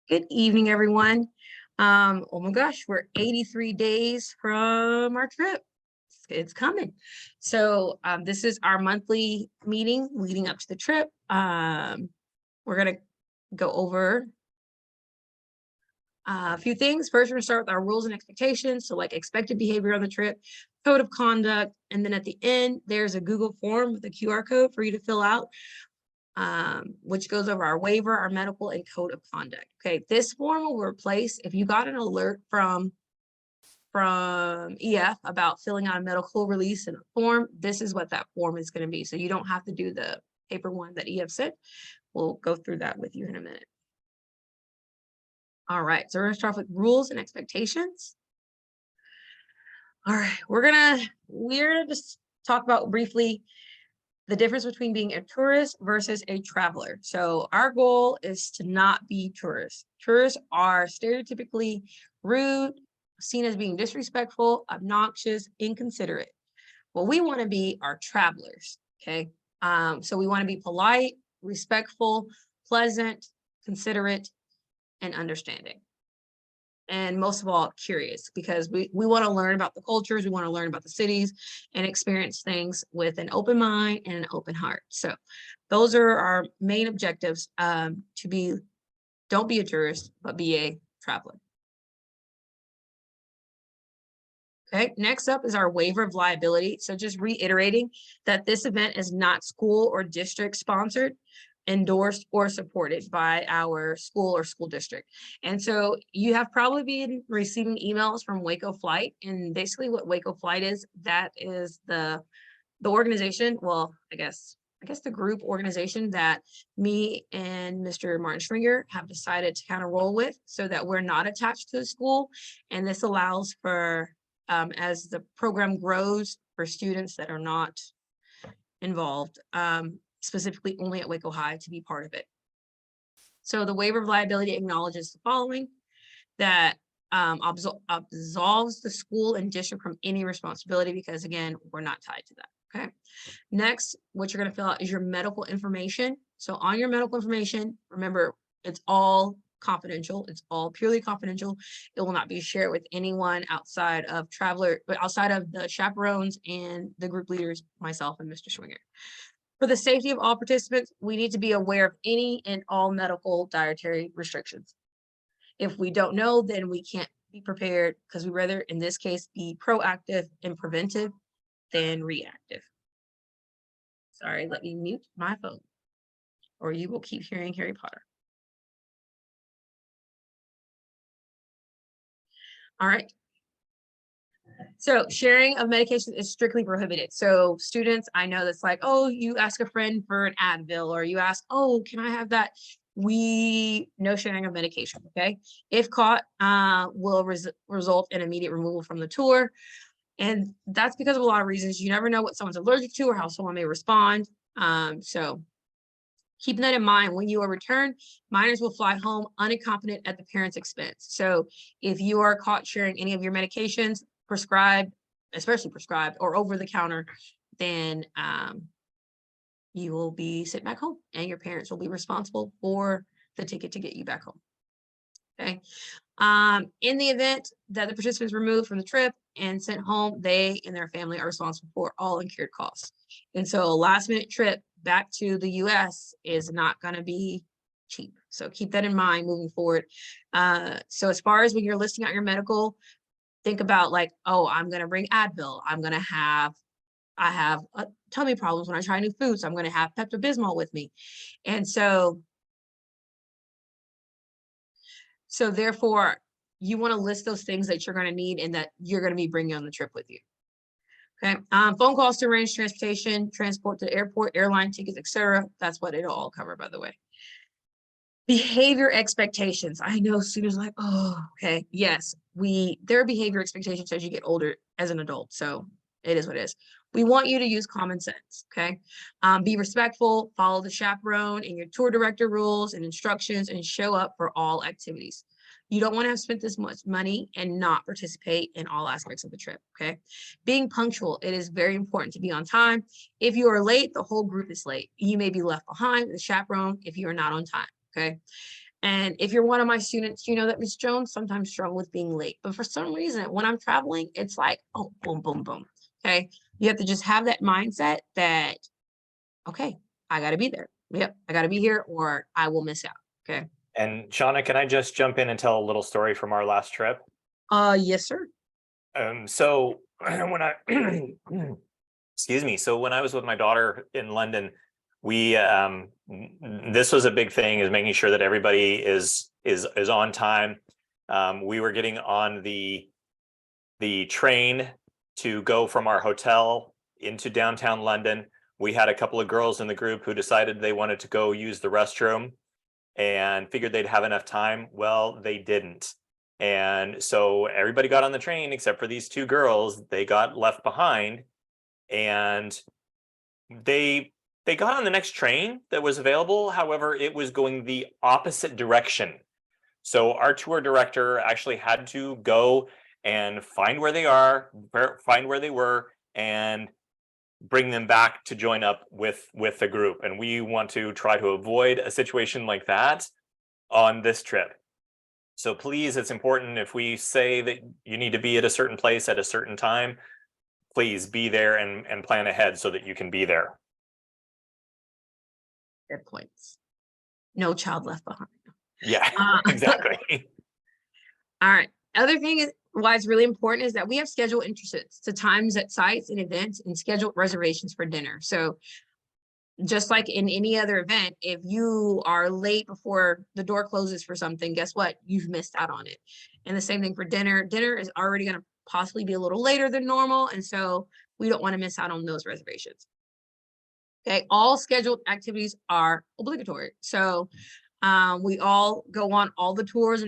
Good evening, everyone. Oh my gosh, we're 83 days from our trip. It's coming. So this is our monthly meeting leading up to the trip. We're gonna go over a few things. First, we're gonna start with our rules and expectations. So like expected behavior on the trip, code of conduct, and then at the end, there's a Google form with a QR code for you to fill out. Which goes over our waiver, our medical, and code of conduct. Okay, this form will replace if you got an alert from EF about filling out a medical release in a form. This is what that form is going to be. So you don't have to do the paper one that EF sent. We'll go through that with you in a minute. All right, so we're going to start with rules and expectations. All right, we're gonna just talk about briefly the difference between being a tourist versus a traveler. So our goal is to not be tourists. Tourists are stereotypically rude, seen as being disrespectful, obnoxious, inconsiderate. What we want to be are travelers, okay? So we want to be polite, respectful, pleasant, considerate, and understanding. And most of all, curious, because we want to learn about the cultures, we want to learn about the cities and experience things with an open mind and an open heart. So those are our main objectives, don't be a tourist, but be a traveler. Okay, next up is our waiver of liability. So just reiterating that this event is not school or district sponsored, endorsed, or supported by our school or school district. And so you have probably been receiving emails from Waco FLYTE, and basically what Waco FLYTE is, that is the organization, well, I guess the group organization that me and Mr. Martin Schwinger have decided to kind of roll with so that we're not attached to the school. And this allows for, as the program grows, for students that are not involved, specifically only at Waco High, to be part of it. So the waiver of liability acknowledges the following: that absolves the school and district from any responsibility, because again, we're not tied to that. Okay. Next, what you're going to fill out is your medical information. So on your medical information, remember, it's all confidential. It's all purely confidential. It will not be shared with anyone outside of outside of the chaperones and the group leaders, myself and Mr. Schwinger. For the safety of all participants, we need to be aware of any and all medical dietary restrictions. If we don't know, then we can't be prepared, because we rather, in this case, be proactive and preventive than reactive. Sorry, let me mute my phone, or you will keep hearing Harry Potter. All right. So sharing of medication is strictly prohibited. So students, I know that's like, oh, you ask a friend for an Advil, or you ask, oh, can I have that? No sharing of medication, okay? If caught, will result in immediate removal from the tour. And that's because of a lot of reasons. You never know what someone's allergic to or how someone may respond. So keeping that in mind, when you are returned, minors will fly home unaccompanied at the parent's expense. So if you are caught sharing any of your medications, prescribed, especially prescribed or over the counter, then you will be sent back home, and your parents will be responsible for the ticket to get you back home. Okay. In the event that the participants removed from the trip and sent home, they and their family are responsible for all incurred costs. And so a last minute trip back to the US is not going to be cheap. So keep that in mind moving forward. So as far as when you're listing out your medical, think about like, oh, I'm going to bring Advil. I have tummy problems when I try new foods. So I'm going to have Pepto-Bismol with me. And so therefore, you want to list those things that you're going to need and that you're going to be bringing on the trip with you. Okay. Phone calls to arrange transportation, transport to the airport, airline tickets, etc. That's what it'll all cover, by the way. Behavior expectations. I know students are like, oh, okay. Yes, there are behavior expectations as you get older as an adult. So it is what it is. We want you to use common sense, okay? Be respectful, follow the chaperone and your tour director rules and instructions, and show up for all activities. You don't want to have spent this much money and not participate in all aspects of the trip, okay? Being punctual, it is very important to be on time. If you are late, the whole group is late. You may be left behind with the chaperone if you are not on time, okay? And if you're one of my students, you know that Miss Jones sometimes struggle with being late. But for some reason, when I'm traveling, it's like, oh, boom, boom, boom. Okay. You have to just have that mindset that, okay, I got to be there. Yep. I got to be here or I will miss out. Okay. And Shauna, can I just jump in and tell a little story from our last trip? Yes, sir. So when I excuse me, so when I was with my daughter in London, we this was a big thing, is making sure that everybody is on time. We were getting on the train to go from our hotel into downtown London. We had a couple of girls in the group who decided they wanted to go use the restroom and figured they'd have enough time. Well, they didn't. And so everybody got on the train except for these two girls. They got left behind, and they got on the next train that was available. However, it was going the opposite direction. So our tour director actually had to go and find where they were, and bring them back to join up with the group. And we want to try to avoid a situation like that on this trip. So please, it's important, if we say that you need to be at a certain place at a certain time, please be there and plan ahead so that you can be there. Good points. No child left behind. Yeah, exactly. All right. Other thing is why it's really important is that we have scheduled entrances to times at sites and events and scheduled reservations for dinner. So just like in any other event, if you are late before the door closes for something, guess what? You've missed out on it. And the same thing for dinner. Dinner is already going to possibly be a little later than normal. And so we don't want to miss out on those reservations. Okay. All scheduled activities are obligatory. So we all go on all the tours and